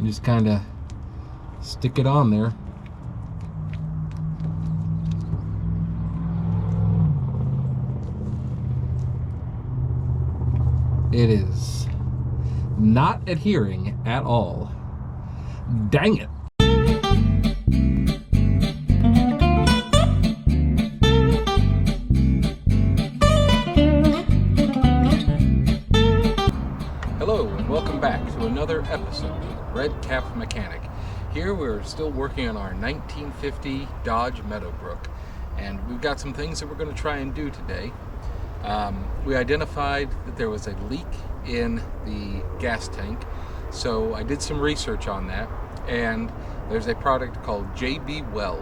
You just kind of stick it on there. It is not adhering at all. Dang it. Hello and welcome back to another episode of Red Cap Mechanic. Here we're still working on our 1950 Dodge Meadowbrook, and we've got some things that we're going to try and do today. We identified that there was a leak in the gas tank, so I did some research on that, and there's a product called JB Weld,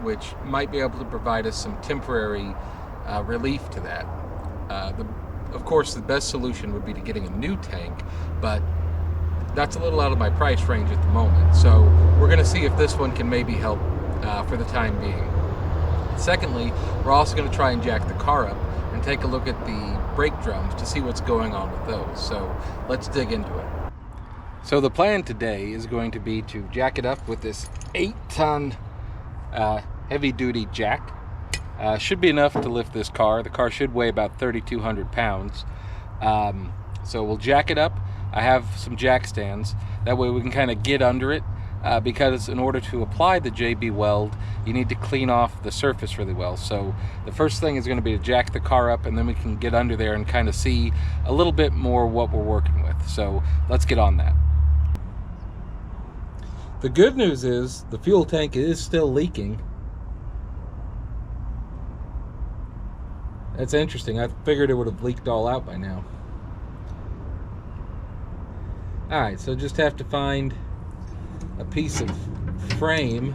which might be able to provide us some temporary relief to that. Of course, the best solution would be to getting a new tank, but that's a little out of my price range at the moment, so we're going to see if this one can maybe help for the time being. Secondly, we're also going to try and jack the car up and take a look at the brake drums to see what's going on with those. So let's dig into it. So the plan today is going to be to jack it up with this 8-ton heavy-duty jack. Should be enough to lift this car. The car should weigh about 3,200 pounds. So we'll jack it up. I have some jack stands. That way we can kind of get under it. Because in order to apply the JB Weld, you need to clean off the surface really well. So the first thing is going to be to jack the car up, and then we can get under there and kind of see a little bit more what we're working with. So let's get on that. The good news is the fuel tank is still leaking. That's interesting. I figured it would have leaked all out by now. Alright, so just have to find a piece of frame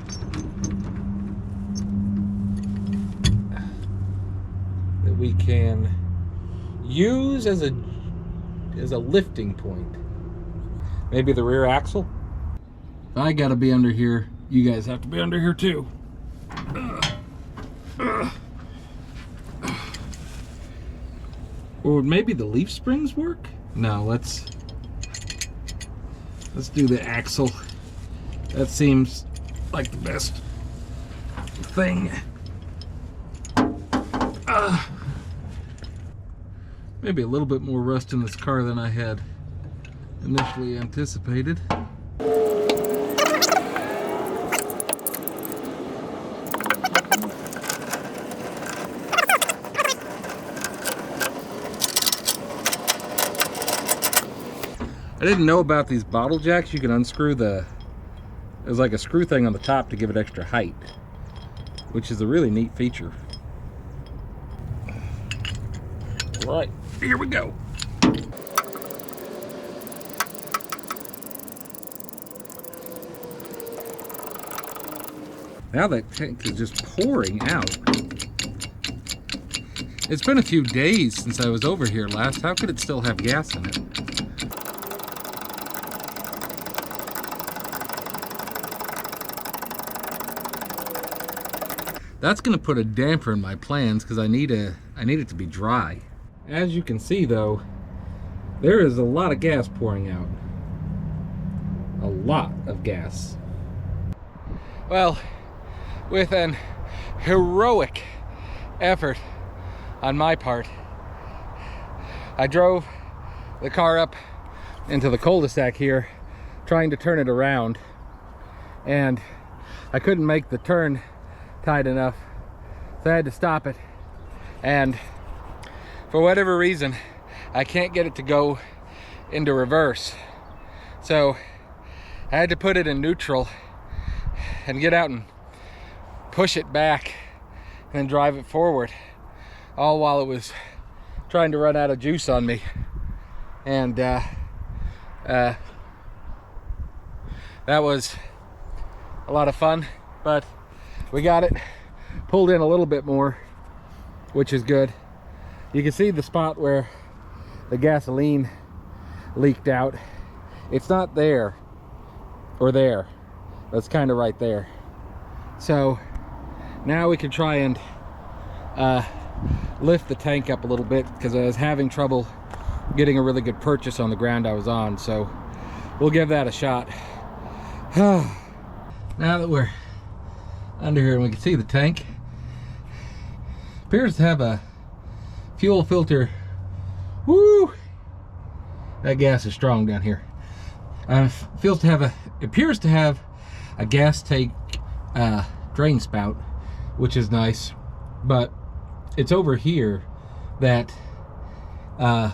that we can use as a lifting point. Maybe the rear axle. If I gotta be under here, you guys have to be under here too. Or maybe the leaf springs work? No, let's do the axle. That seems like the best thing. Maybe a little bit more rust in this car than I had initially anticipated. I didn't know about these bottle jacks. You can unscrew there's like a screw thing on the top to give it extra height, which is a really neat feature. All right, here we go. Now that tank is just pouring out. It's been a few days since I was over here last. How could it still have gas in it? That's going to put a damper in my plans because I need it to be dry. As you can see though, there is a lot of gas pouring out. A lot of gas. Well, with an heroic effort on my part, I drove the car up into the cul-de-sac here trying to turn it around, and I couldn't make the turn tight enough, so I had to stop it, and for whatever reason I can't get it to go into reverse, so I had to put it in neutral and get out and push it back and then drive it forward, all while it was trying to run out of juice on me. And that was a lot of fun, but we got it pulled in a little bit more, which is good. You can see the spot where the gasoline leaked out. It's not there or there. That's kind of right there. So now we can try and lift the tank up a little bit, because I was having trouble getting a really good purchase on the ground I was on. So we'll give that a shot. Now that we're under here and we can see the tank, appears to have a fuel filter. Woo! That gas is strong down here. Appears to have a gas tank drain spout, which is nice, but it's over here that the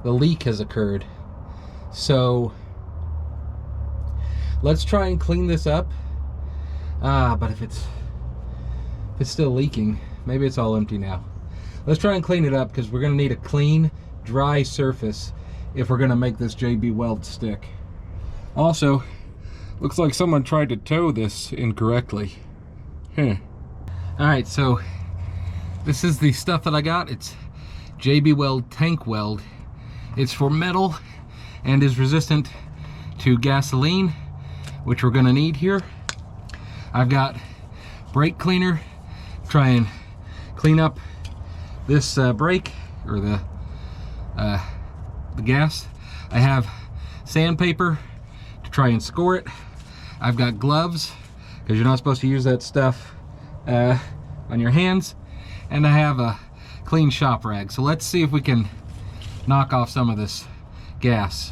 leak has occurred. So let's try and clean this up. But if it's still leaking, maybe it's all empty now. Let's try and clean it up, because we're going to need a clean, dry surface if we're going to make this JB Weld stick. Also, looks like someone tried to tow this incorrectly. Alright, so this is the stuff that I got. It's JB Weld tank weld. It's for metal and is resistant to gasoline, which we're going to need here. I've got brake cleaner, try and clean up this brake, or the gas. I have sandpaper to try and score it. I've got gloves, because you're not supposed to use that stuff on your hands. And I have a clean shop rag. So let's see if we can knock off some of this gas.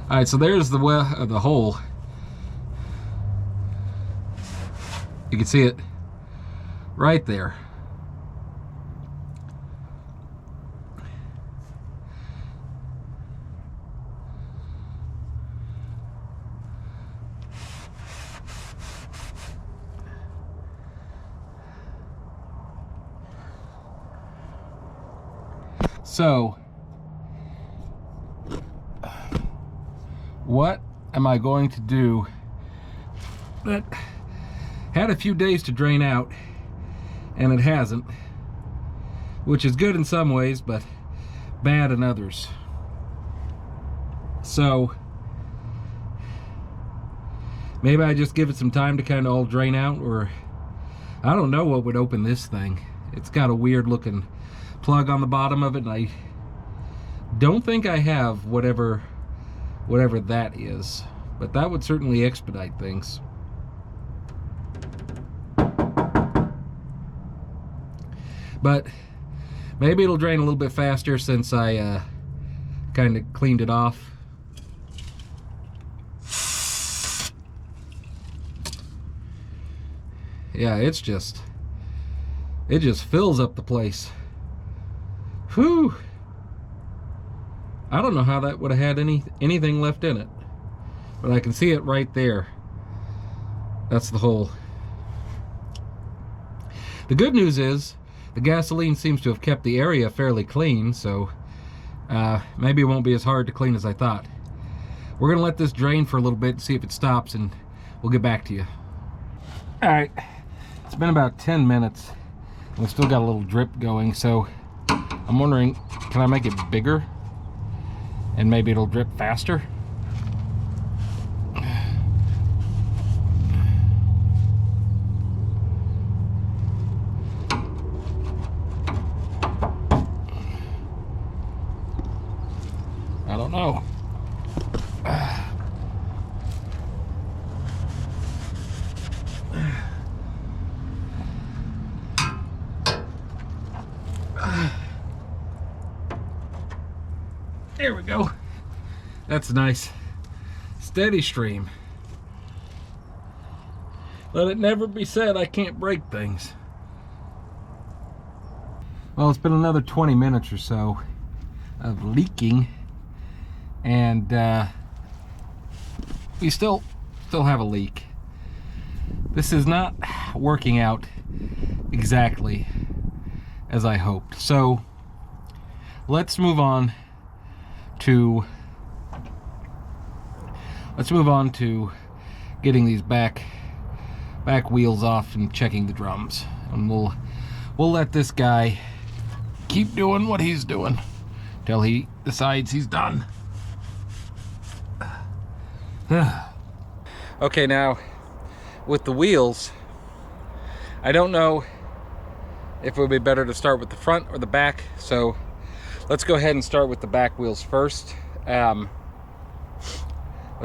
All right, so there's the hole. You can see it right there. So, what am I going to do? That had a few days to drain out, and it hasn't, which is good in some ways, but bad in others. So maybe I just give it some time to kind of all drain out, or I don't know what would open this thing. It's got a weird looking plug on the bottom of it, and I don't think I have whatever that is, but that would certainly expedite things. But maybe it'll drain a little bit faster since I kind of cleaned it off. Yeah, it just fills up the place. Whew. I don't know how that would have had anything left in it, but I can see it right there. That's the hole. The good news is the gasoline seems to have kept the area fairly clean, so maybe it won't be as hard to clean as I thought. We're gonna let this drain for a little bit and see if it stops, and we'll get back to you. All right, it's been about 10 minutes. We've still got a little drip going, so I'm wondering, can I make it bigger? And maybe it'll drip faster? I don't know. There we go. That's nice. Steady stream. Let it never be said I can't break things. Well, it's been another 20 minutes or so of leaking, and we still have a leak. This is not working out exactly as I hoped. So let's move on to getting these back wheels off and checking the drums, and we'll let this guy keep doing what he's doing till he decides he's done. Okay, now with the wheels, I don't know if it would be better to start with the front or the back, so let's go ahead and start with the back wheels first. Let's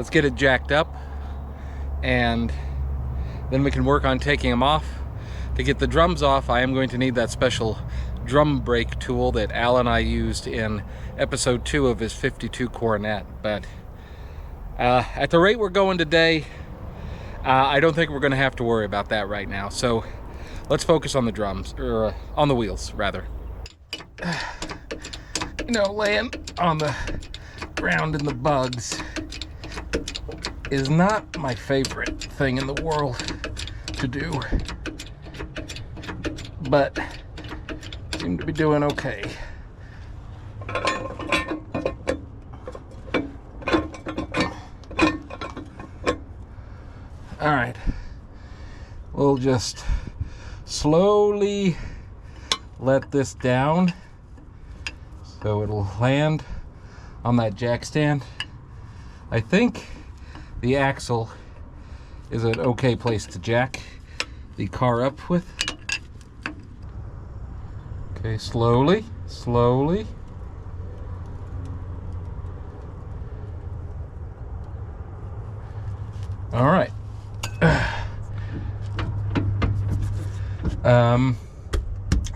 get it jacked up, and then we can work on taking them off. To get the drums off, I am going to need that special drum brake tool that Al and I used in episode 2 of his 52 Coronet. But at the rate we're going today, I don't think we're going to have to worry about that right now. So let's focus on the drums, or on the wheels rather. You know, laying on the ground in the bugs is not my favorite thing in the world to do, but seem to be doing okay. All right, we'll just slowly let this down so it'll land on that jack stand. I think the axle is an okay place to jack the car up with. Okay, slowly, slowly. All right.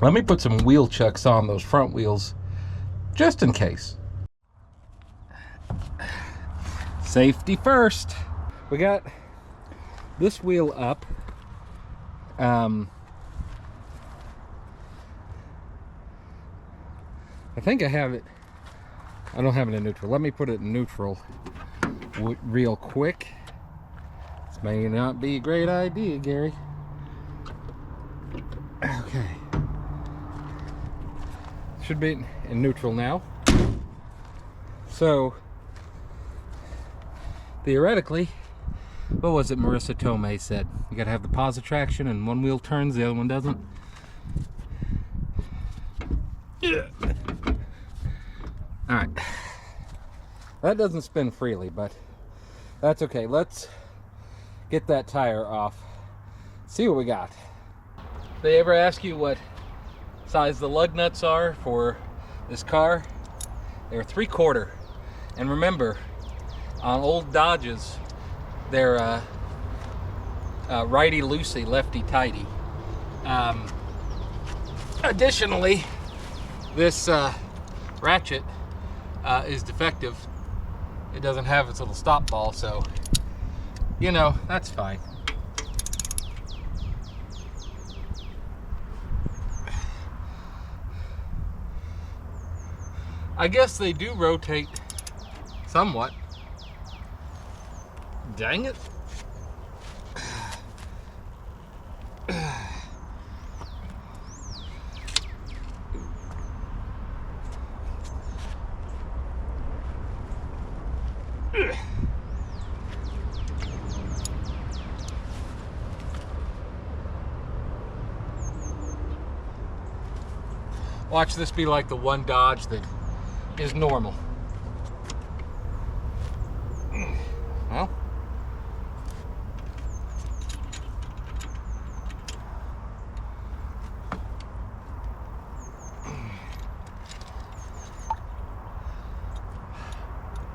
Let me put some wheel chucks on those front wheels just in case. Safety first. We got this wheel up. I think I have it. I don't have it in neutral. Let me put it in neutral real quick. This may not be a great idea, Gary. Okay. Should be in neutral now. So, theoretically, what was it Marissa Tomei said? You gotta have the positive traction and one wheel turns, the other one doesn't. Yeah. Alright. That doesn't spin freely, but that's okay. Let's get that tire off. See what we got. They ever ask you what size the lug nuts are for this car? They're 3/4. And remember, on old Dodges, they're righty-loosey, lefty-tighty. Additionally, this ratchet is defective. It doesn't have its little stop ball, so, you know, that's fine. I guess they do rotate somewhat. Dang it. Watch this be like the one Dodge that is normal. Well,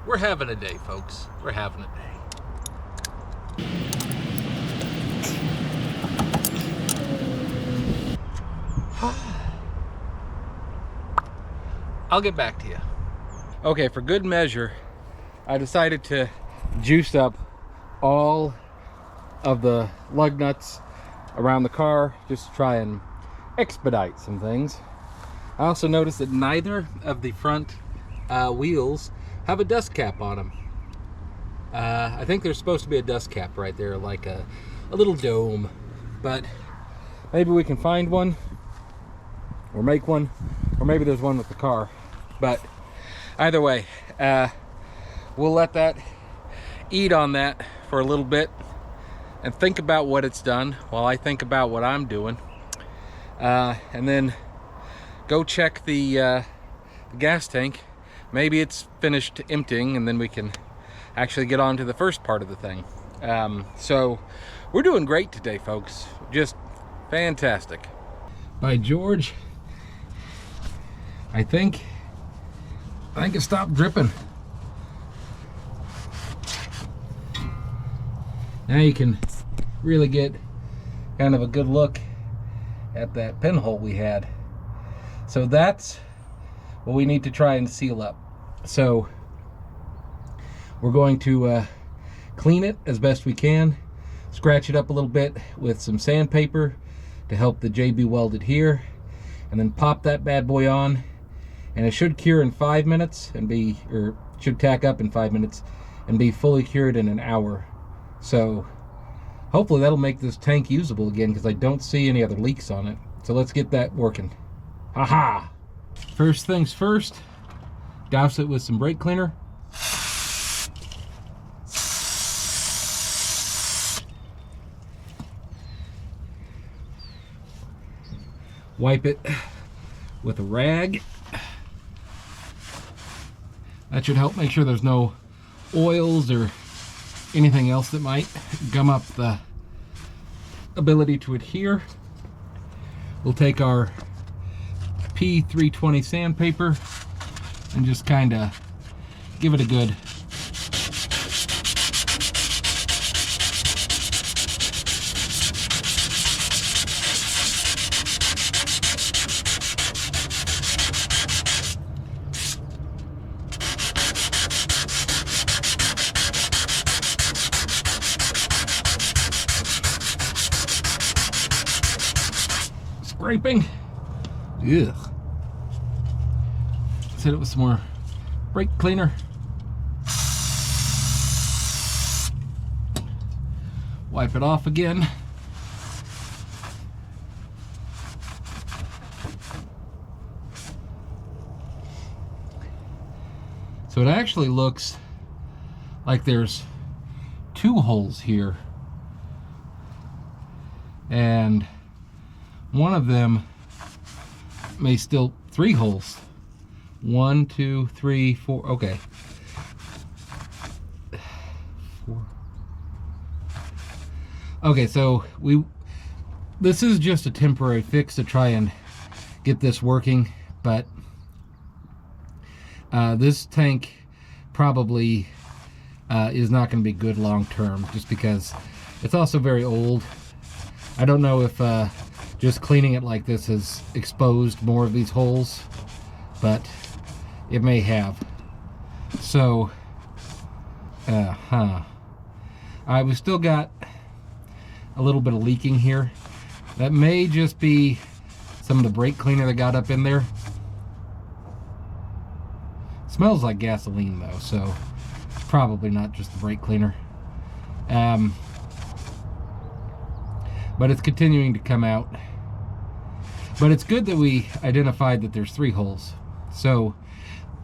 we're having a day, folks. We're having a day. I'll get back to you. Okay, for good measure, I decided to juice up all of the lug nuts around the car just to try and expedite some things. I also noticed that neither of the front wheels have a dust cap on them. I think there's supposed to be a dust cap right there, like a little dome, but maybe we can find one or make one, or maybe there's one with the car. But either way, we'll let that eat on that for a little bit and think about what it's done while I think about what I'm doing, and then go check the gas tank. Maybe it's finished emptying, and then we can actually get on to the first part of the thing. So we're doing great today, folks. Just Fantastic. By George, I think it stopped dripping. Now you can really get kind of a good look at that pinhole we had. So that's what we need to try and seal up. So we're going to clean it as best we can, scratch it up a little bit with some sandpaper to help the JB Weld adhere, and then pop that bad boy on, and it should cure in 5 minutes and be, or should tack up in 5 minutes and be fully cured in an hour. So hopefully that'll make this tank usable again, because I don't see any other leaks on it. So let's get that working. Haha! First things first, douse it with some brake cleaner. Wipe it with a rag. That should help make sure there's no oils or anything else that might gum up the ability to adhere. We'll take our P320 sandpaper and just kind of give it a good scraping. Ugh. Let's hit it with some more brake cleaner. Wipe it off again. So it actually looks like there's 2 holes here, and one of them may still 3 holes. 1, 2, 3, 4. Okay. 4. Okay, so this is just a temporary fix to try and get this working, but this tank probably is not going to be good long term, just because it's also very old. I don't know if just cleaning it like this has exposed more of these holes, but it may have. So we've still got a little bit of leaking here. That may just be some of the brake cleaner that got up in there. It smells like gasoline though, so it's probably not just the brake cleaner. But it's continuing to come out. But it's good that we identified that there's 3 holes. So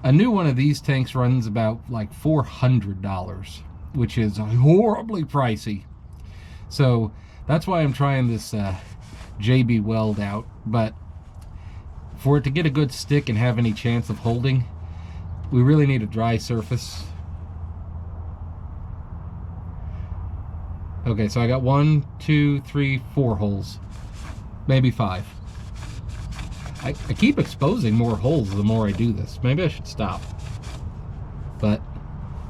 a new one of these tanks runs about like $400, which is horribly pricey. So that's why I'm trying this JB Weld out. But for it to get a good stick and have any chance of holding, we really need a dry surface. Okay, so I got 1, 2, 3, 4 holes, maybe 5. I keep exposing more holes the more I do this. Maybe I should stop. But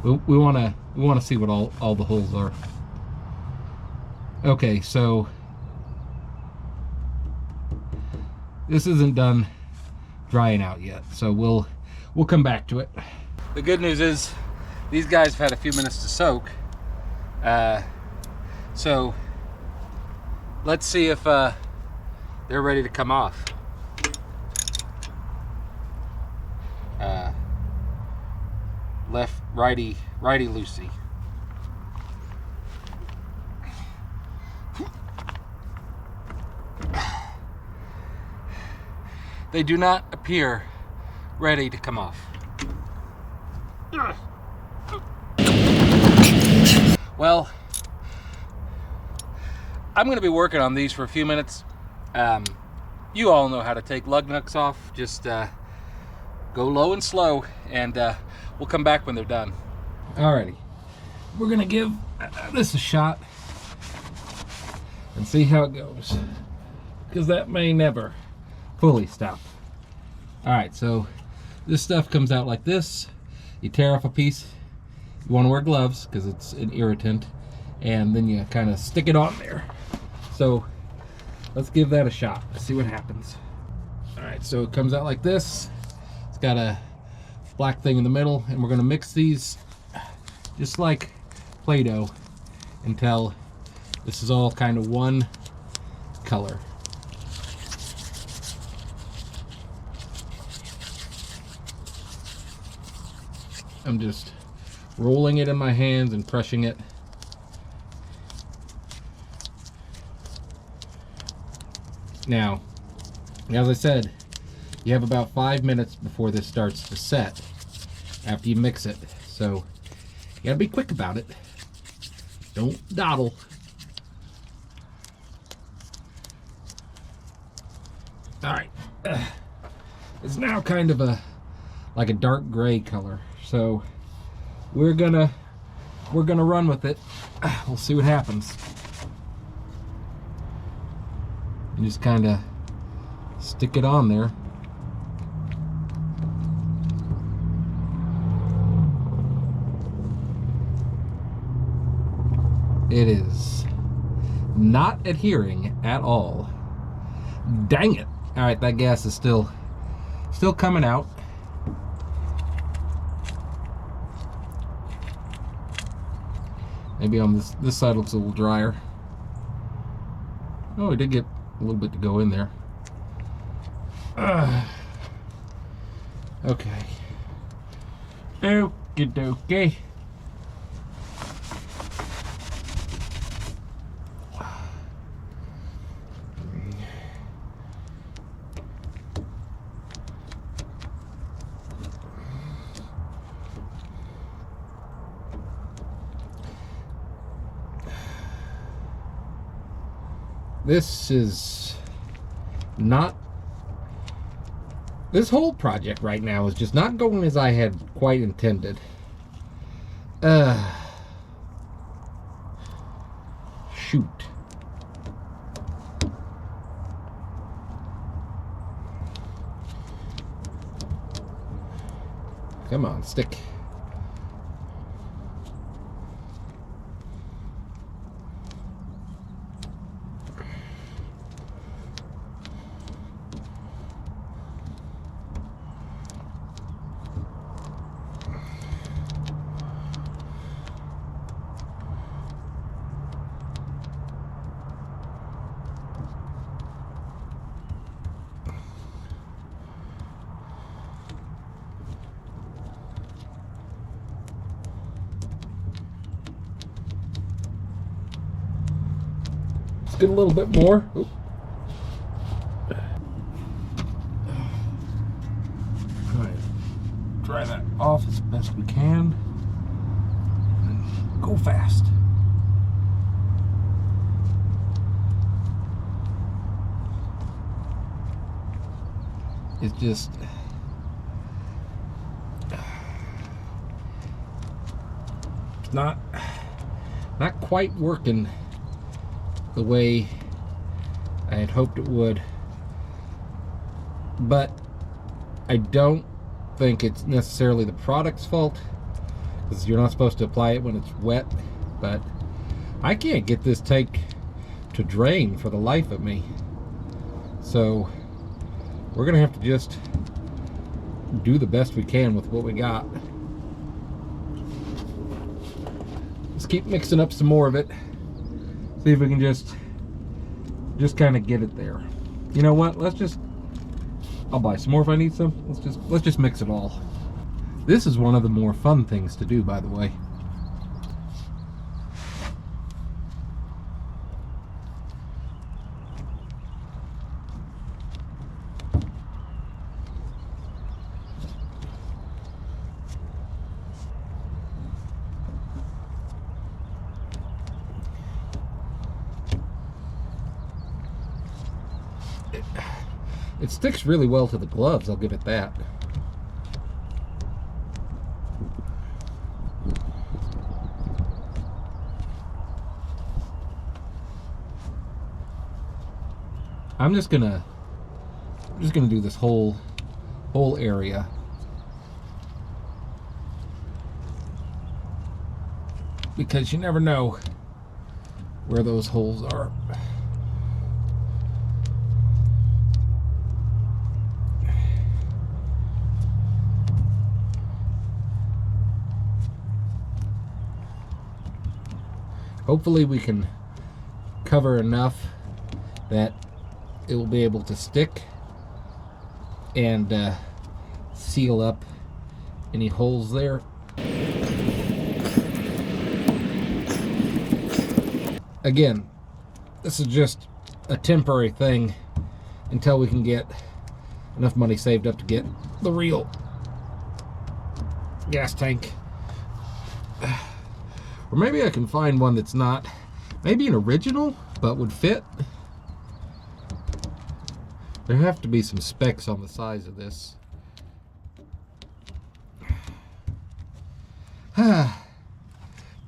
we want to see what all the holes are. Okay, so this isn't done drying out yet, so we'll come back to it. The good news is these guys have had a few minutes to soak. So let's see if they're ready to come off. Left, righty loosey. They do not appear ready to come off. Well, I'm going to be working on these for a few minutes. You all know how to take lug nuts off. Just go low and slow, and we'll come back when they're done. Alrighty, we're going to give this a shot and see how it goes. because that may never fully stop. Alright, so this stuff comes out like this. You tear off a piece. You want to wear gloves because it's an irritant, and then you kind of stick it on there. So let's give that a shot. See what happens. Alright, so it comes out like this. It's got a black thing in the middle, and we're going to mix these just like Play-Doh until this is all kind of one color. I'm just rolling it in my hands and crushing it. Now, as I said, you have about 5 minutes before this starts to set after you mix it. So you gotta be quick about it. Don't dawdle. Alright. It's now kind of like a dark gray color. So we're gonna run with it. We'll see what happens. You just kind of stick it on there. It is not adhering at all. Dang it. All right, that gas is still coming out. Maybe on this side looks a little drier. Oh, it did get a little bit to go in there. Okay. Okie dokie. This is not, this whole project right now is just not going as I had quite intended. Shoot. Come on, stick. Get a little bit more. Oop. Try to dry that off as best we can. And go fast. It's just not quite working the way I had hoped it would, but I don't think it's necessarily the product's fault, because you're not supposed to apply it when it's wet. But I can't get this tank to drain for the life of me, so we're gonna have to just do the best we can with what we got. Let's keep mixing up some more of it. See if we can just kind of get it there. You know what? I'll buy some more if I need some. Let's just mix it all. This is one of the more fun things to do, by the way. It sticks really well to the gloves, I'll give it that. I'm just gonna do this whole area. Because you never know where those holes are. Hopefully we can cover enough that it will be able to stick and seal up any holes there. Again, this is just a temporary thing until we can get enough money saved up to get the real gas tank. Or maybe I can find one that's not, maybe an original, but would fit. There have to be some specs on the size of this.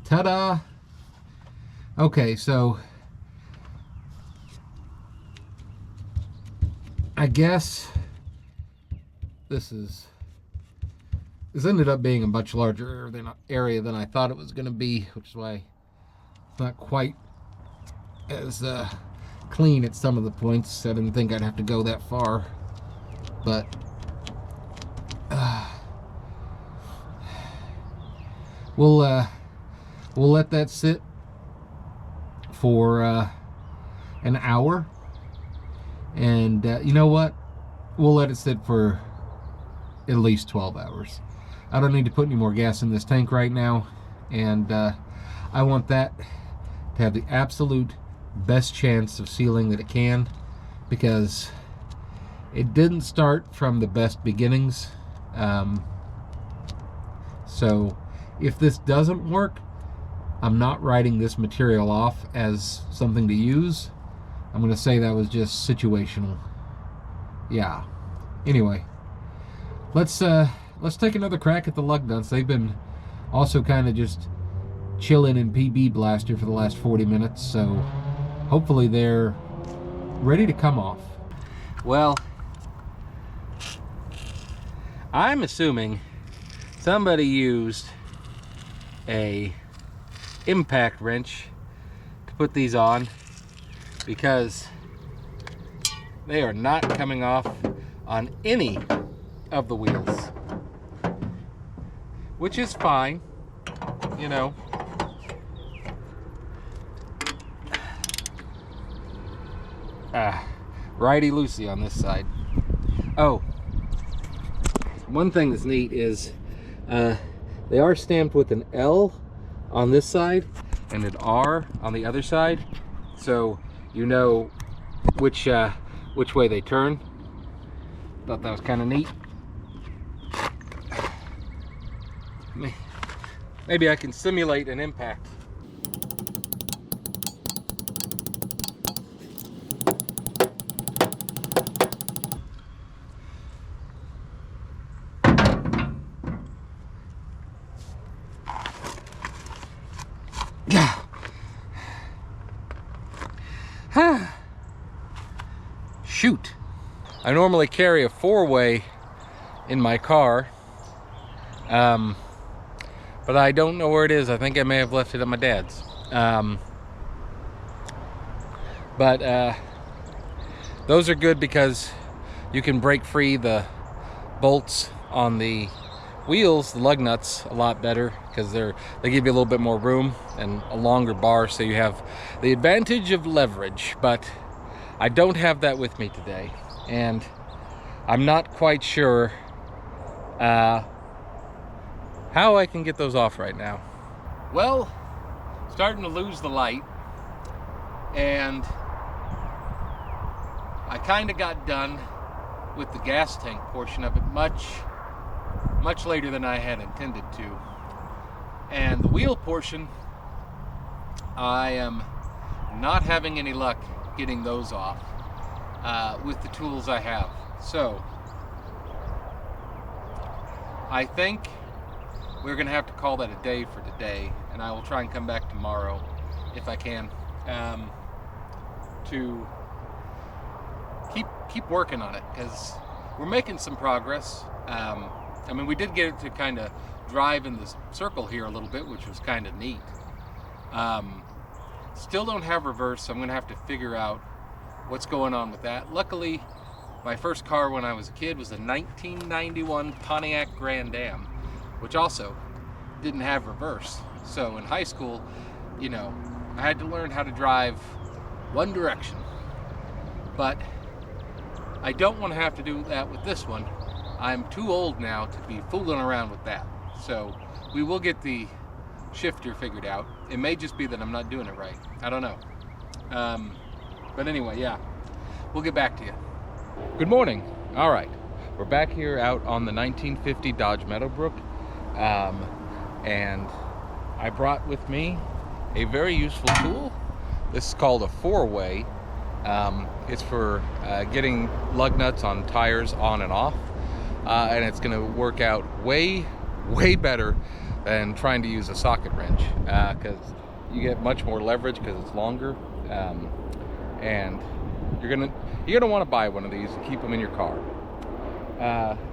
Ta-da! Okay, so I guess this ended up being a much larger area than I thought it was going to be, which is why it's not quite as clean at some of the points. I didn't think I'd have to go that far, but we'll let that sit for an hour, and you know what? We'll let it sit for at least 12 hours. I don't need to put any more gas in this tank right now, and I want that to have the absolute best chance of sealing that it can, because it didn't start from the best beginnings. So if this doesn't work, I'm not writing this material off as something to use. I'm going to say that was just situational. Yeah. Anyway, let's take another crack at the Lug Nuts. They've been also kind of just chilling in PB Blaster for the last 40 minutes, so hopefully they're ready to come off. Well, I'm assuming somebody used a impact wrench to put these on, because they are not coming off on any of the wheels, which is fine, you know. Righty-loosey on this side. Oh, one thing that's neat is they are stamped with an L on this side and an R on the other side, so you know which way they turn. Thought that was kind of neat. Maybe I can simulate an impact. Shoot. I normally carry a 4-way in my car, but I don't know where it is. I think I may have left it at my dad's. But those are good because you can break free the bolts on the wheels, the lug nuts, a lot better, because they give you a little bit more room and a longer bar, so you have the advantage of leverage. But I don't have that with me today, and I'm not quite sure how I can get those off right now. Well, starting to lose the light, and I kind of got done with the gas tank portion of it much later than I had intended to. And the wheel portion, I am not having any luck getting those off with the tools I have. So I think we're gonna have to call that a day for today, and I will try and come back tomorrow if I can to keep working on it, because we're making some progress. I mean, we did get it to kind of drive in the circle here a little bit, which was kind of neat. Still don't have reverse, so I'm going to have to figure out what's going on with that. Luckily, my first car when I was a kid was a 1991 Pontiac Grand Am, which also didn't have reverse. So in high school, you know, I had to learn how to drive one direction. But I don't want to have to do that with this one. I'm too old now to be fooling around with that. So we will get the shifter figured out. It may just be that I'm not doing it right. I don't know. But anyway, yeah, we'll get back to you. Good morning. All right, we're back here out on the 1950 Dodge Meadowbrook, and I brought with me a very useful tool. This is called a four-way. It's for getting lug nuts on tires on and off, and it's going to work out way better than trying to use a socket wrench, because you get much more leverage because it's longer, and you're gonna want to buy one of these and keep them in your car.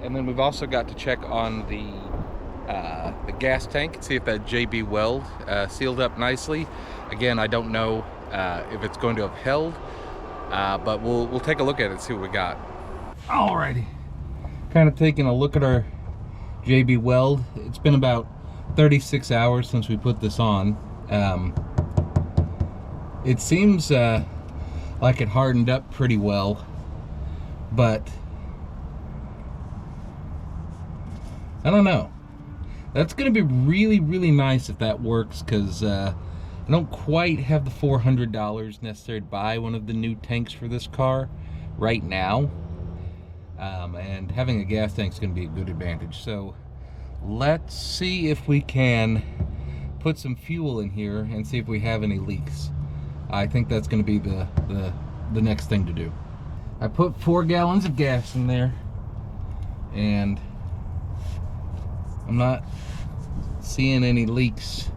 And then we've also got to check on the gas tank and see if that JB Weld sealed up nicely. Again, I don't know if it's going to have held, but we'll take a look at it and see what we got. Alrighty, kind of taking a look at our JB Weld. It's been about 36 hours since we put this on. It seems like it hardened up pretty well, but I don't know. That's gonna be really nice if that works, because I don't quite have the $400 necessary to buy one of the new tanks for this car right now, and having a gas tank is gonna be a good advantage. So let's see if we can put some fuel in here and see if we have any leaks. I think that's going to be the next thing to do. I put 4 gallons of gas in there, and I'm not seeing any leaks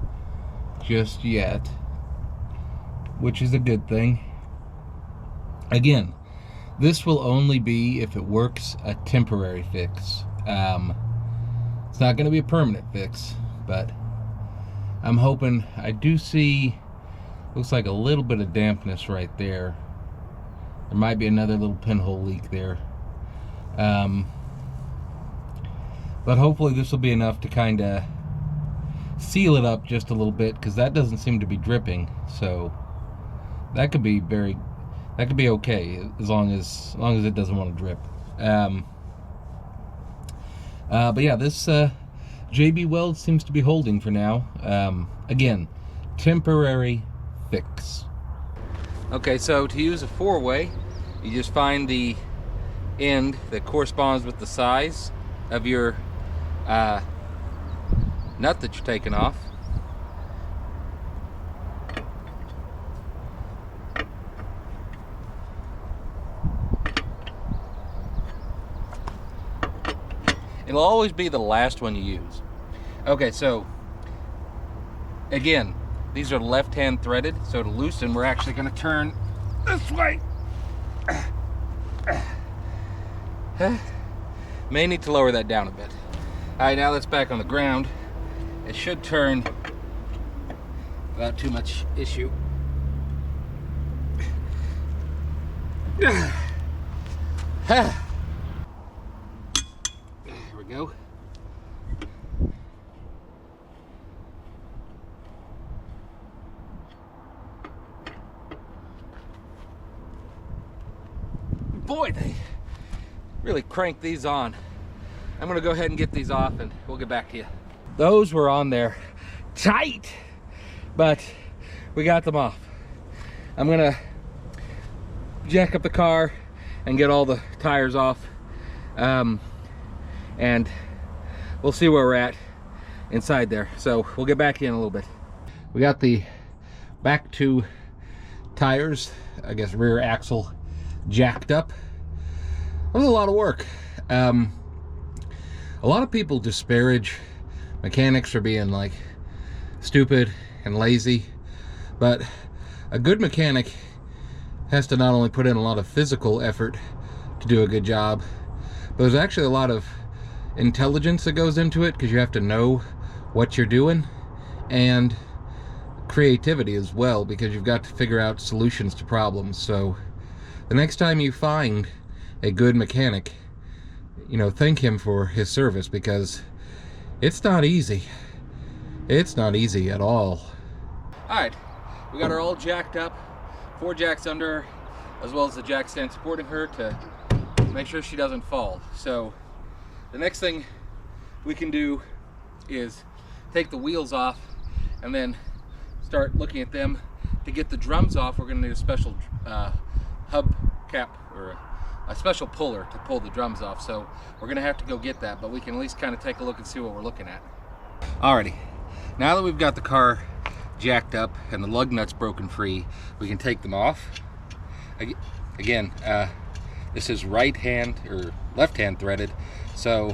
just yet, which is a good thing. Again, this will only be, if it works, a temporary fix. It's not going to be a permanent fix, but I'm hoping. I do see, looks like a little bit of dampness right there. There might be another little pinhole leak there. But hopefully this will be enough to kind of seal it up just a little bit, because that doesn't seem to be dripping. So that could be okay, as long as it doesn't want to drip. But yeah, this JB Weld seems to be holding for now. Again, temporary fix. Okay, so to use a four-way, you just find the end that corresponds with the size of your nut that you're taking off. It'll always be the last one you use. Okay, so again, these are left-hand threaded, so to loosen, we're actually going to turn this way. May need to lower that down a bit. All right, now that's back on the ground. It should turn without too much issue. There we go. Boy, they really crank these on. I'm gonna go ahead and get these off and we'll get back to you. Those were on there tight, but we got them off. I'm gonna jack up the car and get all the tires off, and we'll see where we're at inside there. So we'll get back in a little bit. We got the back two tires, I guess rear axle, jacked up. That was a lot of work. A lot of people disparage mechanics for being like stupid and lazy, but a good mechanic has to not only put in a lot of physical effort, to do a good job. But there's actually a lot of intelligence that goes into it, because you have to know what you're doing, and creativity as well, because you've got to figure out solutions to problems. So the next time you find a good mechanic, you know, thank him for his service, because it's not easy. It's not easy at all. Alright, we got her all jacked up, 4 jacks under her, as well as the jack stand supporting her to make sure she doesn't fall. So the next thing we can do is take the wheels off and then start looking at them. To get the drums off, we're going to need a special hub cap, or a special puller to pull the drums off. So we're going to have to go get that, but we can at least kind of take a look and see what we're looking at. Alrighty, now that we've got the car jacked up and the lug nuts broken free, we can take them off. Again, this is right hand or left hand threaded, so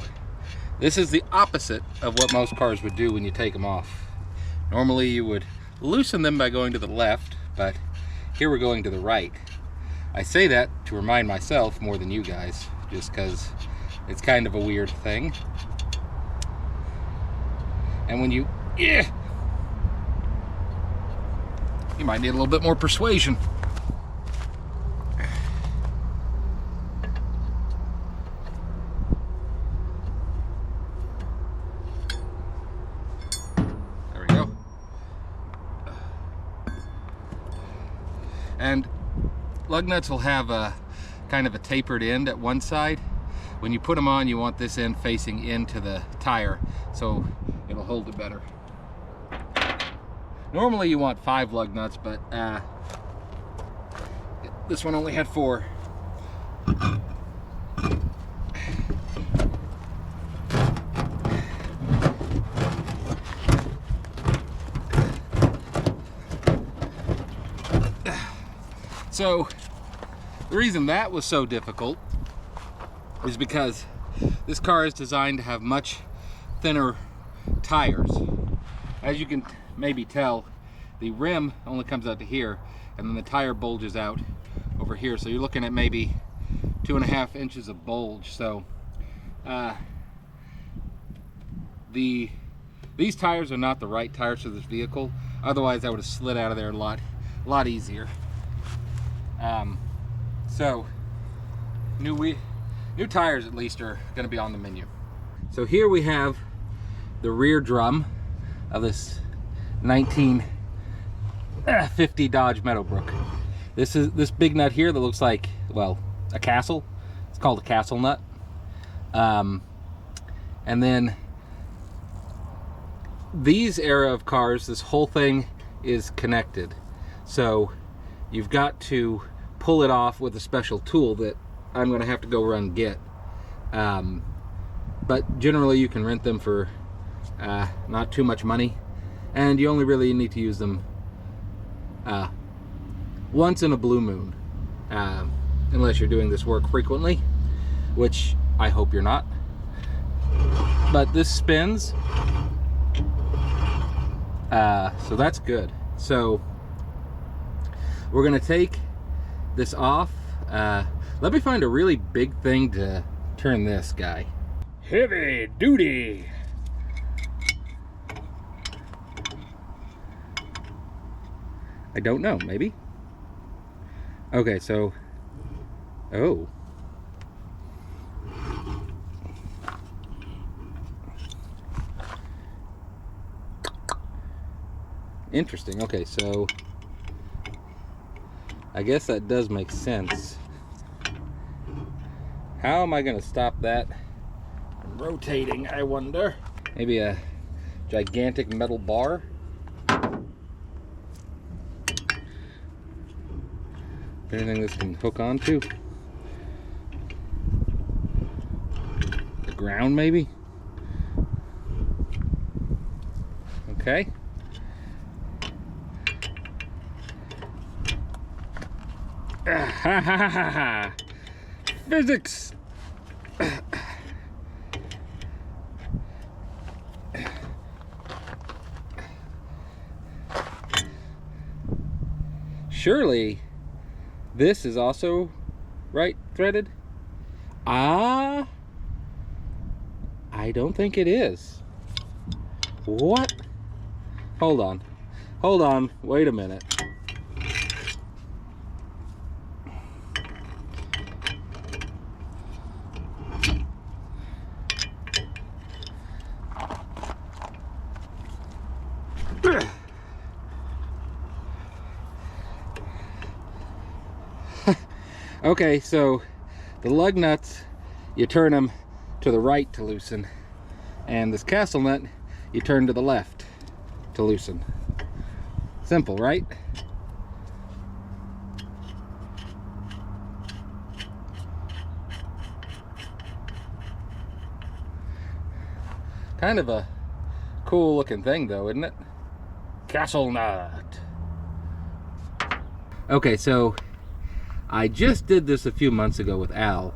this is the opposite of what most cars would do when you take them off. Normally you would loosen them by going to the left, but here we're going to the right. I say that to remind myself more than you guys, just because it's kind of a weird thing. And when you might need a little bit more persuasion. There we go. And lug nuts will have a kind of a tapered end at one side. When you put them on, you want this end facing into the tire, so it'll hold it better. Normally you want 5 lug nuts, but this one only had 4. So the reason that was so difficult is because this car is designed to have much thinner tires. As you can maybe tell, the rim only comes out to here, and then the tire bulges out over here, so you're looking at maybe 2.5 inches of bulge. So these tires are not the right tires for this vehicle. Otherwise I would have slid out of there a lot easier. So new tires at least are going to be on the menu. So here we have the rear drum of this 1950 Dodge Meadowbrook. This is this big nut here that looks like, well, a castle. It's called a castle nut. And then these era of cars, this whole thing is connected. So you've got to pull it off with a special tool that I'm going to have to go run get. But generally you can rent them for not too much money, and you only really need to use them once in a blue moon, unless you're doing this work frequently, which I hope you're not. But this spins, so that's good. So we're gonna take this off. Let me find a really big thing to turn this guy. Heavy duty. I don't know, maybe. Okay, so, oh. Interesting. Okay, so I guess that does make sense. How am I going to stop that from rotating, I wonder? Maybe a gigantic metal bar? Anything this can hook onto? The ground, maybe? Okay. Ha ha ha ha ha! Physics! Surely this is also right threaded. I don't think it is. What? Hold on. Hold on. Wait a minute. Okay, so the lug nuts, you turn them to the right to loosen, and this castle nut, you turn to the left to loosen. Simple, right? Kind of a cool looking thing though, isn't it? Castle nut. Okay, so I just did this a few months ago with Al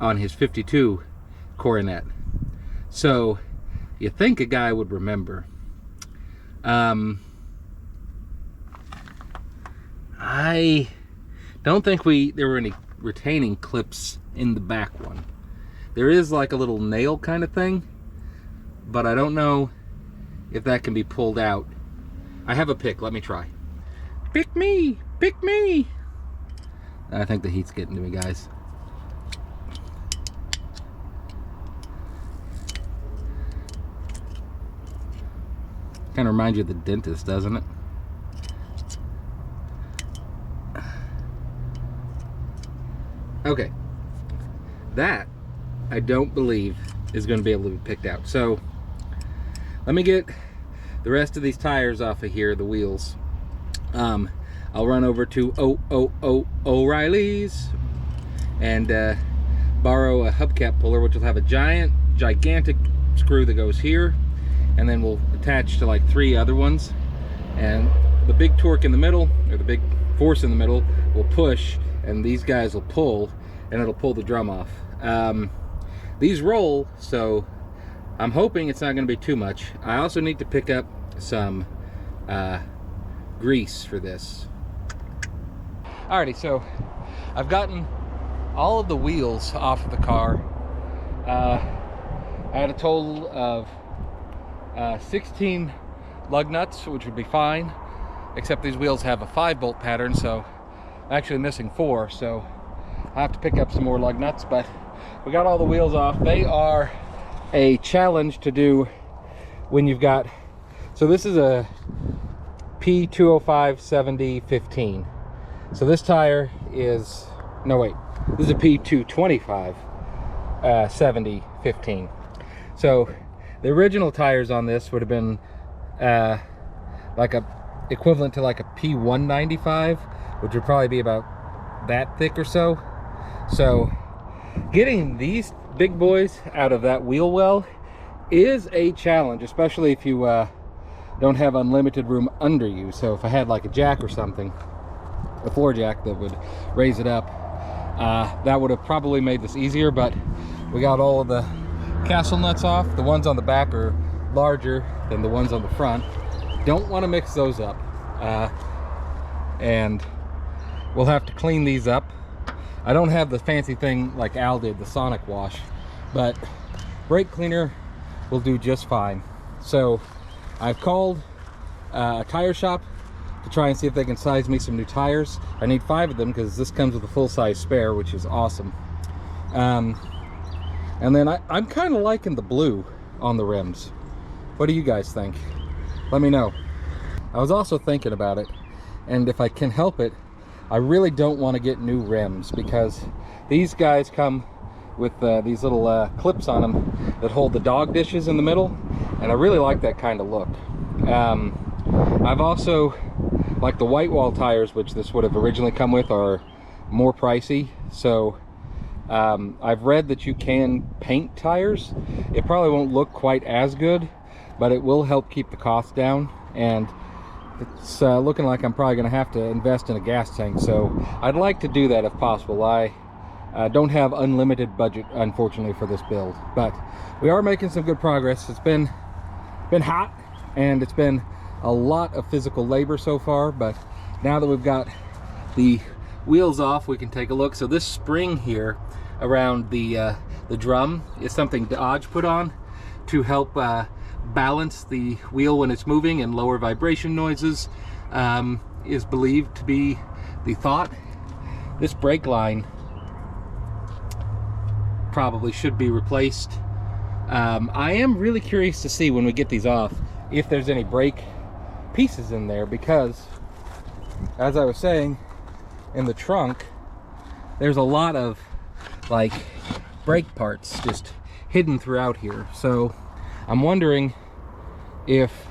on his 52 Coronet. So you think a guy would remember. I don't think there were any retaining clips in the back one. There is like a little nail kind of thing, but I don't know if that can be pulled out. I have a pick, let me try. Pick me, pick me. I think the heat's getting to me, guys. Kind of reminds you of the dentist, doesn't it? Okay. That, I don't believe, is going to be able to be picked out. So, let me get the rest of these tires off of here, the wheels. I'll run over to O'Reilly's and borrow a hubcap puller, which will have a gigantic screw that goes here, and then we'll attach to like 3 other ones, and the big torque in the middle, or the big force in the middle, will push, and these guys will pull, and it'll pull the drum off. These roll, so I'm hoping it's not going to be too much. I also need to pick up some grease for this. Alrighty, so I've gotten all of the wheels off of the car. I had a total of 16 lug nuts, which would be fine, except these wheels have a 5-bolt pattern, so I'm actually missing 4, so I have to pick up some more lug nuts, but we got all the wheels off. They are a challenge to do when you've got, so this is a P205 70-15. So this tire is, no wait, this is a P225 70-15. So the original tires on this would have been like a equivalent to like a P195, which would probably be about that thick or so. So getting these big boys out of that wheel well is a challenge, especially if you don't have unlimited room under you. So if I had like a jack or something, a floor jack that would raise it up, that would have probably made this easier, but we got all of the castle nuts off. The ones on the back are larger than the ones on the front. Don't want to mix those up, and we'll have to clean these up. I don't have the fancy thing like Al did, the sonic wash, but brake cleaner will do just fine. So I've called a tire shop to try and see if they can size me some new tires. I need 5 of them because this comes with a full-size spare, which is awesome. And then I'm kind of liking the blue on the rims. What do you guys think? Let me know. I was also thinking about it, and if I can help it, I really don't want to get new rims because these guys come with these little clips on them that hold the dog dishes in the middle, and I really like that kind of look. I've also, like the white wall tires, which this would have originally come with, are more pricey. So I've read that you can paint tires. It probably won't look quite as good, but it will help keep the cost down. And it's looking like I'm probably going to have to invest in a gas tank. So I'd like to do that if possible. I don't have unlimited budget, unfortunately, for this build, but we are making some good progress. It's been hot, and it's been a lot of physical labor so far, but now that we've got the wheels off, we can take a look. So this spring here around the drum is something Dodge put on to help balance the wheel when it's moving and lower vibration noises, is believed to be the thought. This brake line probably should be replaced. I am really curious to see when we get these off if there's any brake pieces in there, because as I was saying, in the trunk there's a lot of like brake parts just hidden throughout here. So I'm wondering if,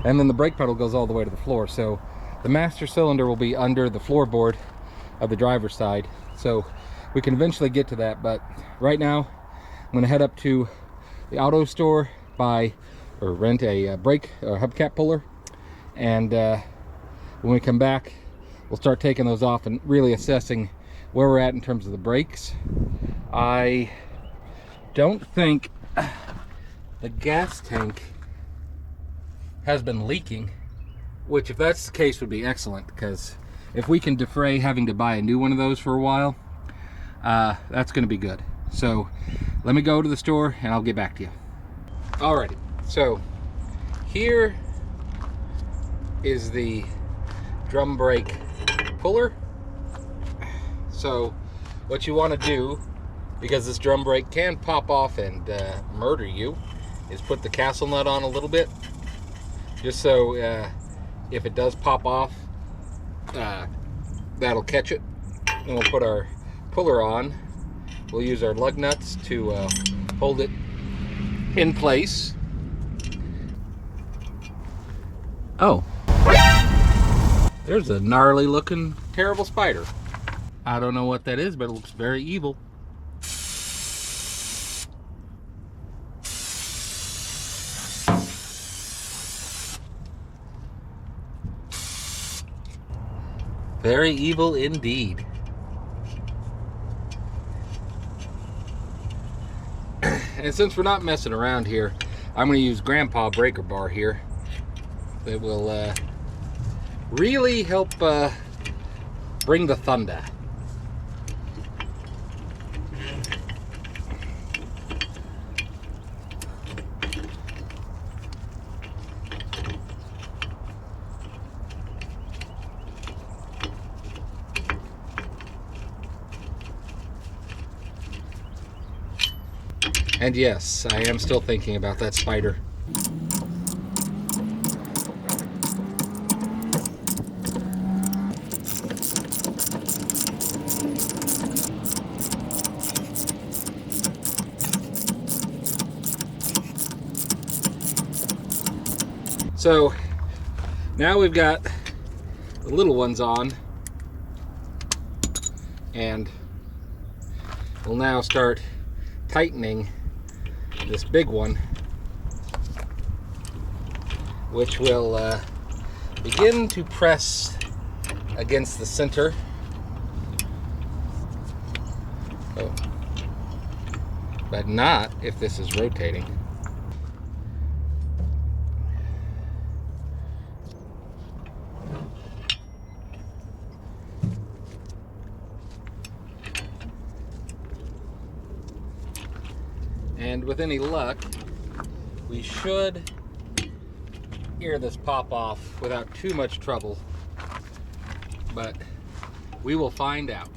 and then the brake pedal goes all the way to the floor, so the master cylinder will be under the floorboard of the driver's side. So we can eventually get to that, but right now I'm going to head up to the auto store, buy or rent a brake or hubcap puller, and when we come back we'll start taking those off and really assessing where we're at in terms of the brakes. I don't think the gas tank has been leaking, which if that's the case would be excellent, because if we can defray having to buy a new one of those for a while, that's going to be good. So let me go to the store and I'll get back to you. Alrighty, so here is the drum brake puller. So what you want to do, because this drum brake can pop off and murder you, is put the castle nut on a little bit, just so if it does pop off, that'll catch it. And we'll put our puller on. We'll use our lug nuts to hold it in place. Oh, there's a gnarly looking terrible spider. I don't know what that is, but it looks very evil. Very evil indeed. And since we're not messing around here, I'm going to use Grandpa breaker bar here. That will really help bring the thunder. And yes, I am still thinking about that spider. So now we've got the little ones on, and we'll now start tightening this big one, which will begin to press against the center. Oh, but not if this is rotating. And with any luck, we should hear this pop off without too much trouble, but we will find out.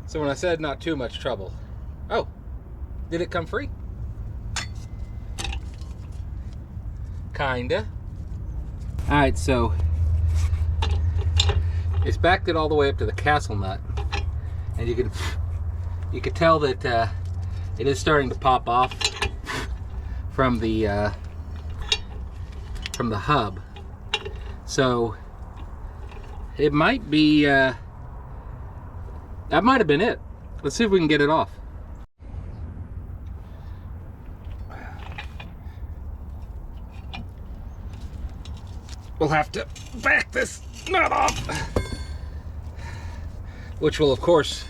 So when I said not too much trouble, oh, did it come free? Kinda. All right, so it's backed it all the way up to the castle nut, and you can tell that it is starting to pop off from the hub. So it might be that might have been it. Let's see if we can get it off. we'll have to back this nut off, which will of course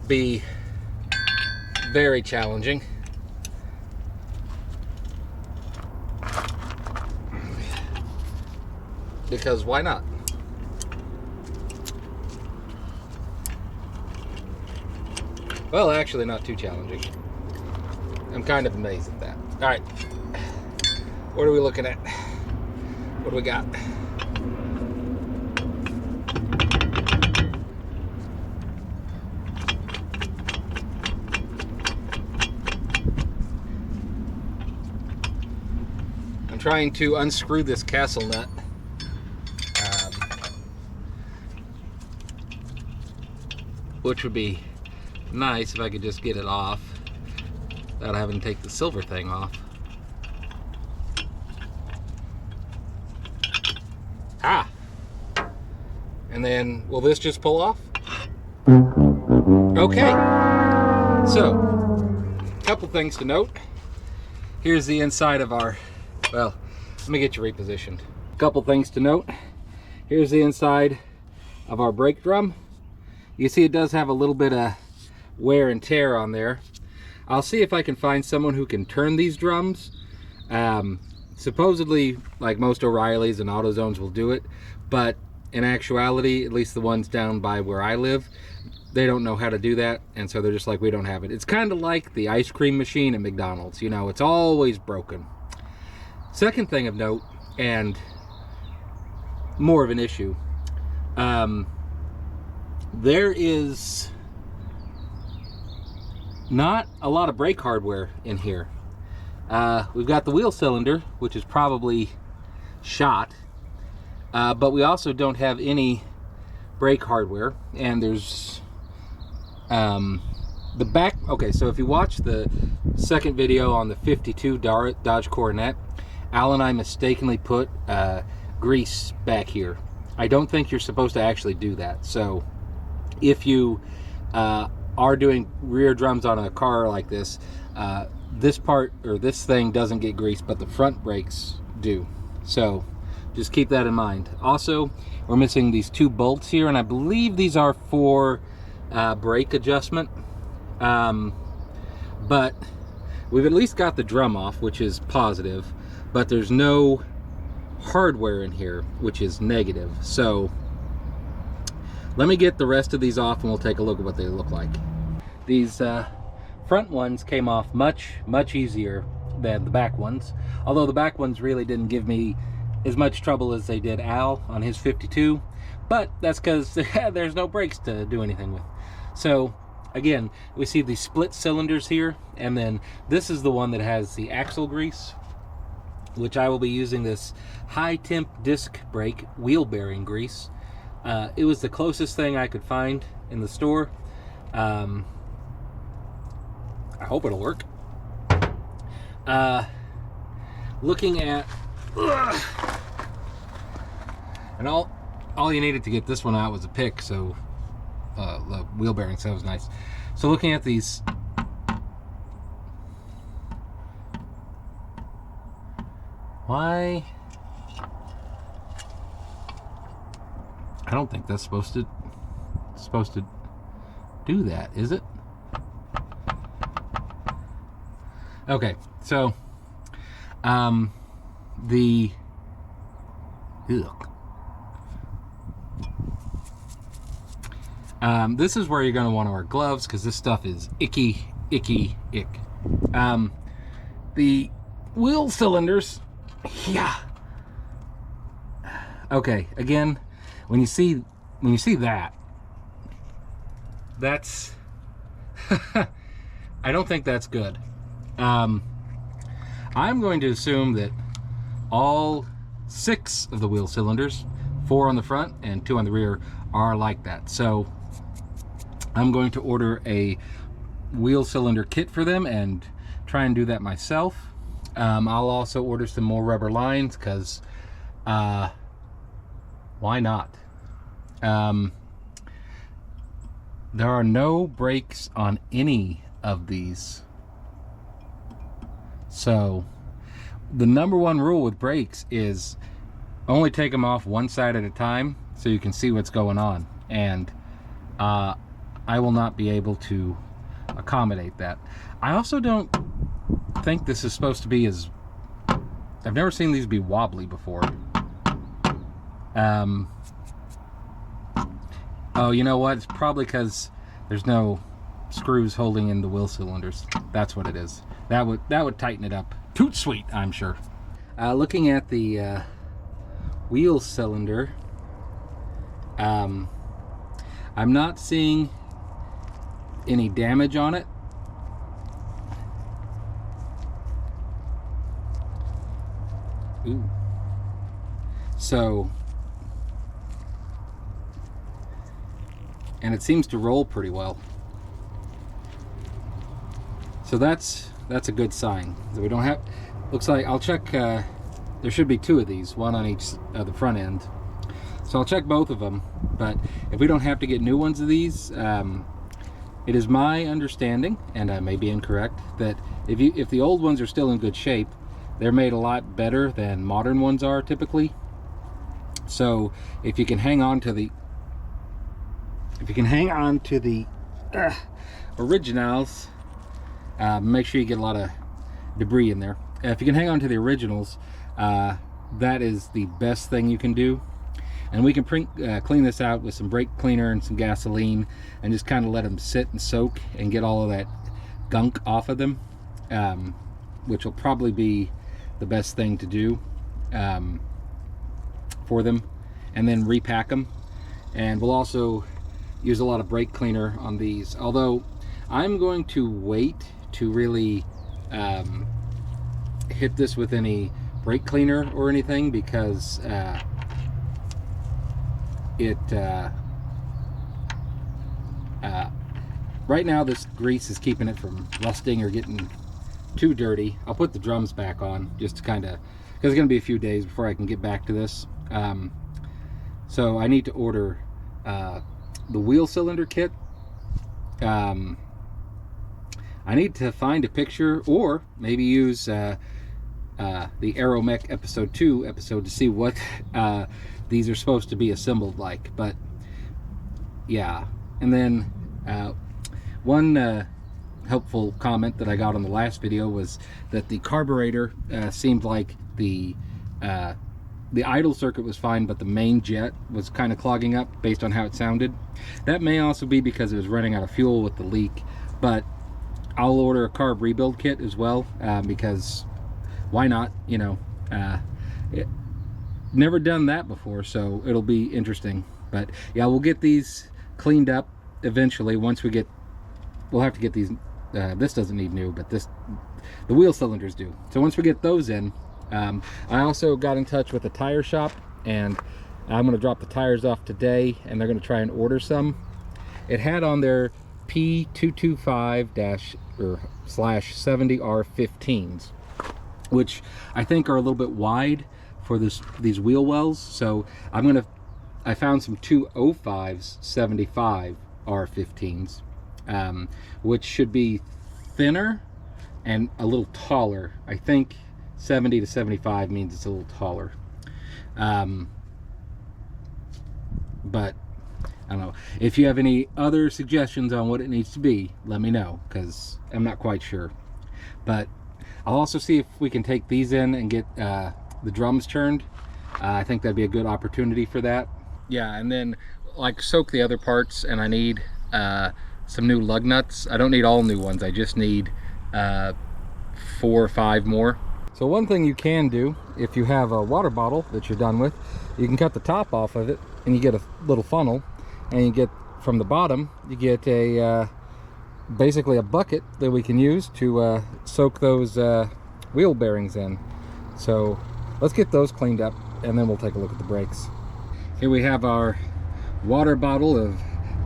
be very challenging. Because why not? Well, actually not too challenging. I'm kind of amazed at that. All right, what are we looking at? What do we got? I'm trying to unscrew this castle nut. Which would be nice if I could just get it off without having to take the silver thing off. Ah! And then, will this just pull off? Okay. So, a couple things to note. Here's the inside of our, well, let me get you repositioned. A couple things to note. Here's the inside of our brake drum. You see it does have a little bit of wear and tear on there. I'll see if I can find someone who can turn these drums. Supposedly, like most O'Reillys and AutoZones will do it, but in actuality, at least the ones down by where I live, they don't know how to do that, and so they're just like, we don't have it. It's kind of like the ice cream machine at McDonald's. You know, it's always broken. Second thing of note, and more of an issue, there is not a lot of brake hardware in here. We've got the wheel cylinder, which is probably shot, but we also don't have any brake hardware. And there's the back. Okay, so if you watch the second video on the 52 Dodge Coronet, Al and I mistakenly put grease back here. I don't think you're supposed to actually do that. So if you are doing rear drums on a car like this, this part or this thing doesn't get greased, but the front brakes do. So just keep that in mind. Also, we're missing these two bolts here, and I believe these are for brake adjustment. But we've at least got the drum off, which is positive, but there's no hardware in here, which is negative. So let me get the rest of these off and we'll take a look at what they look like. These front ones came off much easier than the back ones, although the back ones really didn't give me as much trouble as they did Al on his 52, but that's because there's no brakes to do anything with. So again, we see the split cylinders here, and then this is the one that has the axle grease, which I will be using this high temp disc brake wheel bearing grease. It was the closest thing I could find in the store. I hope it'll work. Looking at, and all you needed to get this one out was a pick, so the wheel bearing, so that was nice. So looking at these, why? I don't think that's supposed to do that, is it? Okay, so this is where you're going to want to wear gloves, because this stuff is icky. The wheel cylinders, yeah. Okay, again, when you see that, that's I don't think that's good. I'm going to assume that all 6 of the wheel cylinders, 4 on the front and 2 on the rear, are like that. So I'm going to order a wheel cylinder kit for them and try and do that myself. I'll also order some more rubber lines, because why not? There are no brakes on any of these. So the number one rule with brakes is only take them off one side at a time so you can see what's going on, and I will not be able to accommodate that. I also don't think this is supposed to be as... I've never seen these be wobbly before. Oh, you know what? It's probably because there's no screws holding in the wheel cylinders. That's what it is. That would tighten it up. Toot sweet, I'm sure. Looking at the wheel cylinder, I'm not seeing any damage on it. Ooh. So, and it seems to roll pretty well. So that's a good sign. So we don't have, looks like, I'll check, there should be 2 of these, one on each of the front end. So I'll check both of them, but if we don't have to get new ones of these, it is my understanding, and I may be incorrect, that if the old ones are still in good shape, they're made a lot better than modern ones are typically. So if you can hang on to the originals, make sure you get a lot of debris in there. If you can hang on to the originals, that is the best thing you can do. And we can clean this out with some brake cleaner and some gasoline, and just kind of let them sit and soak and get all of that gunk off of them, which will probably be the best thing to do for them, and then repack them. And we'll also use a lot of brake cleaner on these, although I'm going to wait to really hit this with any brake cleaner or anything, because right now this grease is keeping it from rusting or getting too dirty. I'll put the drums back on just to kind of, because it's going to be a few days before I can get back to this. So I need to order the wheel cylinder kit. I need to find a picture, or maybe use the Aeromech episode 2 episode to see what these are supposed to be assembled like. But yeah, and then one helpful comment that I got on the last video was that the carburetor seemed like the idle circuit was fine, but the main jet was kind of clogging up based on how it sounded. That may also be because it was running out of fuel with the leak, but I'll order a carb rebuild kit as well, because why not, you know. Never done that before, so it'll be interesting. But yeah, we'll get these cleaned up eventually. Once we get, we'll have to get these, this doesn't need new, but the wheel cylinders do. So once we get those in, I also got in touch with a tire shop, and I'm going to drop the tires off today, and they're going to try and order some. It had on their P225/70R15s, which I think are a little bit wide for these wheel wells. So I found some 205s 75R15s, which should be thinner and a little taller. I think 70 to 75 means it's a little taller. But I don't know. If you have any other suggestions on what it needs to be, let me know, because I'm not quite sure. But I'll also see if we can take these in and get the drums turned. I think that'd be a good opportunity for that. Yeah, and then like soak the other parts, and I need some new lug nuts. I don't need all new ones. I just need 4 or 5 more. So one thing you can do, if you have a water bottle that you're done with, you can cut the top off of it, and you get a little funnel, and you get from the bottom, you get a basically a bucket that we can use to soak those wheel bearings in. So let's get those cleaned up, and then we'll take a look at the brakes. Here we have our water bottle of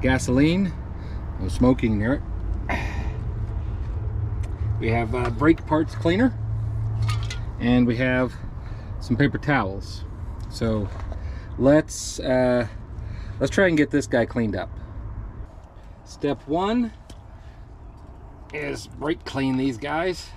gasoline. No smoking near it. We have brake parts cleaner, and we have some paper towels. So let's try and get this guy cleaned up. Step 1 is brake clean these guys.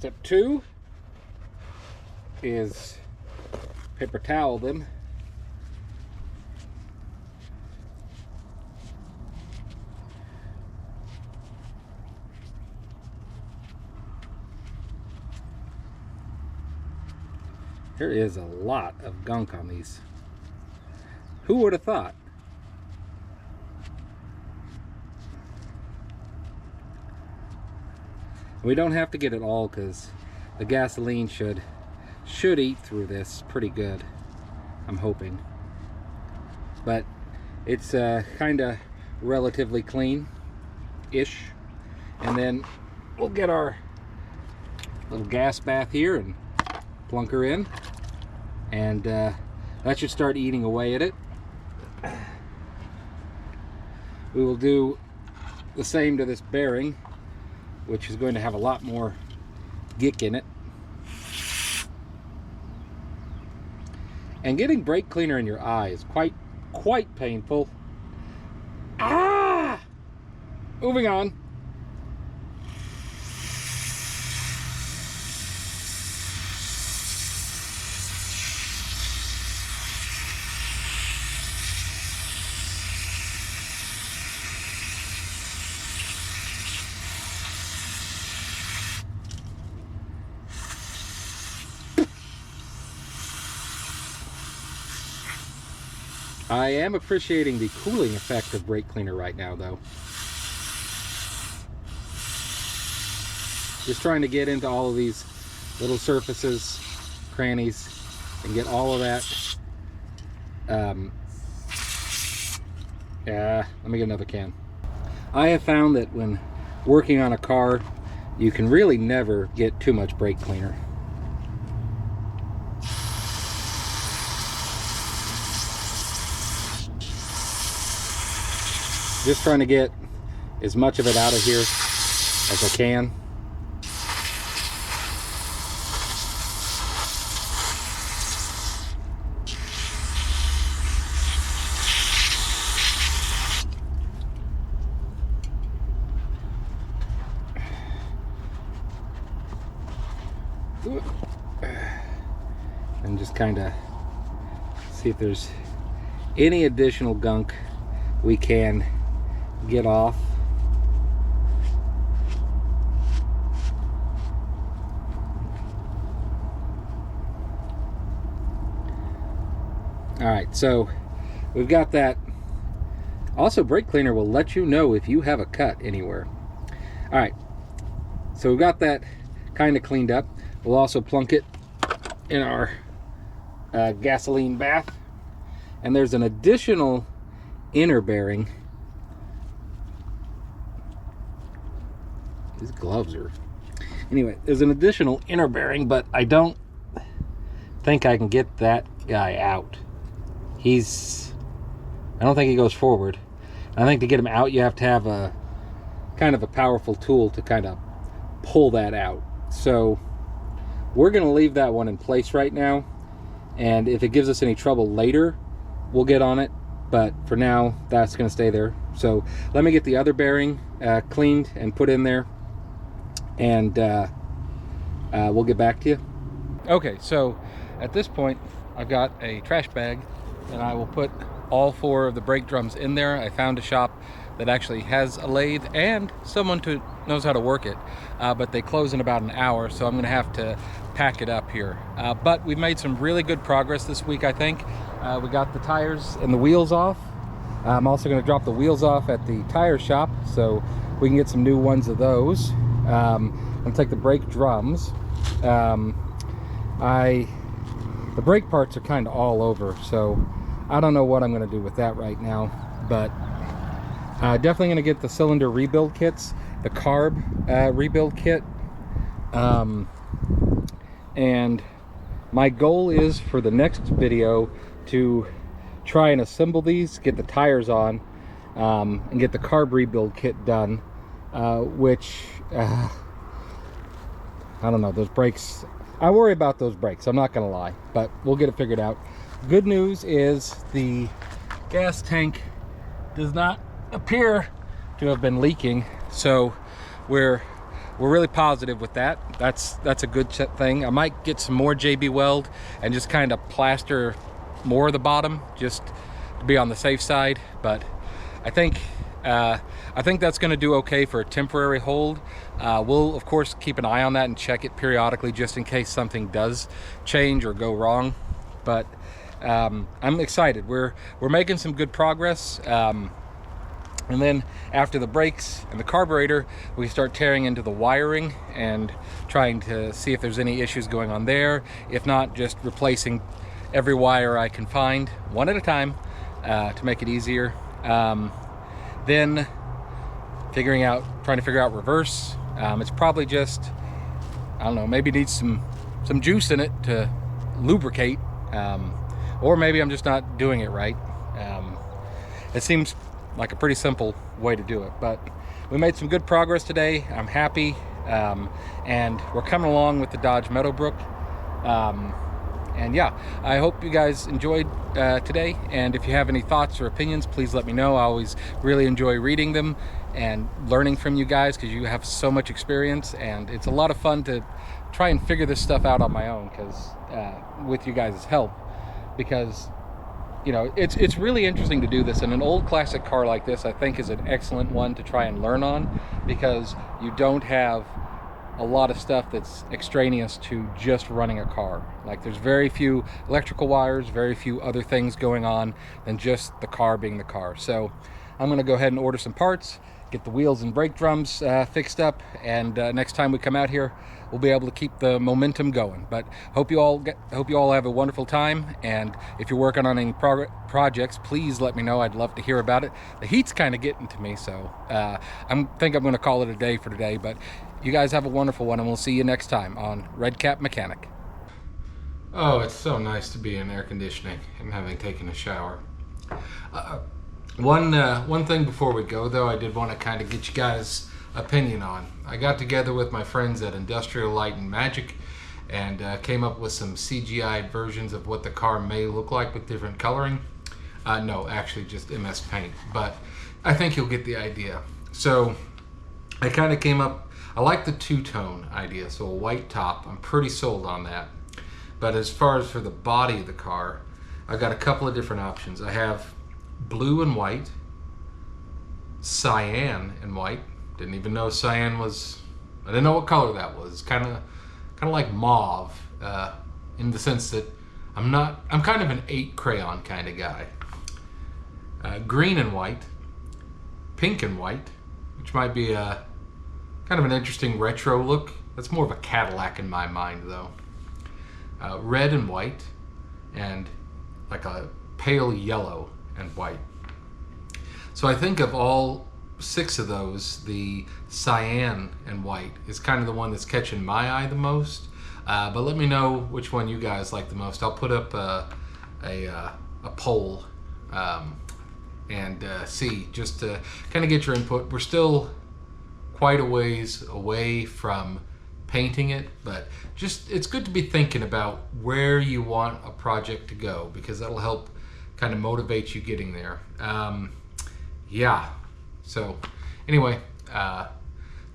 Step 2 is paper towel them. There is a lot of gunk on these. Who would have thought? We don't have to get it all because the gasoline should eat through this pretty good, I'm hoping. But it's kind of relatively clean-ish. And then we'll get our little gas bath here and plunk her in. And that should start eating away at it. We will do the same to this bearing, which is going to have a lot more gick in it. And getting brake cleaner in your eye is quite painful. Ah! Moving on. I am appreciating the cooling effect of brake cleaner right now, though. Just trying to get into all of these little surfaces, crannies, and get all of that. Yeah, let me get another can. I have found that when working on a car, you can really never get too much brake cleaner. Just trying to get as much of it out of here as I can. And just kind of see if there's any additional gunk we can get off. All right, so we've got that. Also, brake cleaner will let you know if you have a cut anywhere. All right, so we've got that kind of cleaned up. We'll also plunk it in our gasoline bath. And there's an additional inner bearing. These gloves are... Anyway, there's an additional inner bearing, but I don't think I can get that guy out. I don't think he goes forward. I think to get him out, you have to have a kind of a powerful tool to kind of pull that out. So we're going to leave that one in place right now. And if it gives us any trouble later, we'll get on it. But for now, that's going to stay there. So let me get the other bearing cleaned and put in there. And we'll get back to you. Okay, so at this point, I've got a trash bag, and I will put all 4 of the brake drums in there. I found a shop that actually has a lathe and someone who knows how to work it, but they close in about an hour, so I'm going to have to pack it up here. But we've made some really good progress this week, I think. We got the tires and the wheels off. I'm also going to drop the wheels off at the tire shop, so we can get some new ones of those. I'm going to take the brake drums. The brake parts are kind of all over, so I don't know what I'm going to do with that right now, but definitely going to get the cylinder rebuild kits, the carb rebuild kit, and my goal is for the next video to try and assemble these, get the tires on, and get the carb rebuild kit done, which I don't know, those brakes, I worry about those brakes, I'm not gonna lie, but we'll get it figured out. Good news is the gas tank does not appear to have been leaking, so we're we're really positive with that. That's a good thing. I might get some more JB Weld and just kind of plaster more of the bottom just to be on the safe side, but I think that's going to do okay for a temporary hold. We'll of course keep an eye on that and check it periodically just in case something does change or go wrong. But I'm excited. We're making some good progress. And then after the brakes and the carburetor, we start tearing into the wiring and trying to see if there's any issues going on there. If not, just replacing every wire I can find one at a time to make it easier. Then trying to figure out reverse. It's probably just, I don't know, maybe needs some juice in it to lubricate, or maybe I'm just not doing it right. It seems like a pretty simple way to do it, but we made some good progress today. I'm happy, and we're coming along with the Dodge Meadowbrook. And yeah, I hope you guys enjoyed today, and if you have any thoughts or opinions, please let me know. I always really enjoy reading them and learning from you guys because you have so much experience, and it's a lot of fun to try and figure this stuff out on my own because with you guys' help, because you know, it's really interesting to do this, and an old classic car like this I think is an excellent one to try and learn on, because you don't have a lot of stuff that's extraneous to just running a car. Like, there's very few electrical wires, very few other things going on than just the car being the car. So I'm going to go ahead and order some parts, get the wheels and brake drums fixed up, and next time we come out here we'll be able to keep the momentum going. But hope you all have a wonderful time, and if you're working on any projects, please let me know. I'd love to hear about it. The heat's kind of getting to me, so I think I'm going to call it a day for today. But you guys have a wonderful one, and we'll see you next time on Red Cap Mechanic. Oh, it's so nice to be in air conditioning and having taken a shower. One thing before we go, though, I did want to kind of get you guys' opinion on. I got together with my friends at Industrial Light and Magic and came up with some CGI versions of what the car may look like with different coloring. No, actually just MS Paint, but I think you'll get the idea. So I kind of came up, I like the two-tone idea, so a white top. I'm pretty sold on that. But as far as for the body of the car, I got a couple of different options. I have blue and white, cyan and white. Didn't even know cyan was, I didn't know what color that was. Kind of like mauve, in the sense that I'm kind of an 8 crayon kind of guy. Green and white, pink and white, which might be a kind of an interesting retro look. That's more of a Cadillac in my mind, though. Red and white, and like a pale yellow and white. So I think of all 6 of those, the cyan and white is kind of the one that's catching my eye the most. But let me know which one you guys like the most. I'll put up a poll and see, just to kind of get your input. We're still quite a ways away from painting it, but just it's good to be thinking about where you want a project to go, because that'll help kind of motivate you getting there. Yeah, so anyway,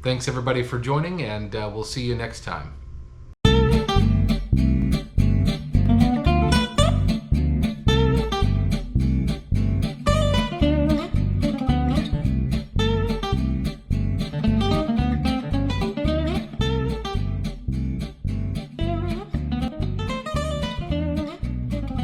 thanks everybody for joining, and we'll see you next time.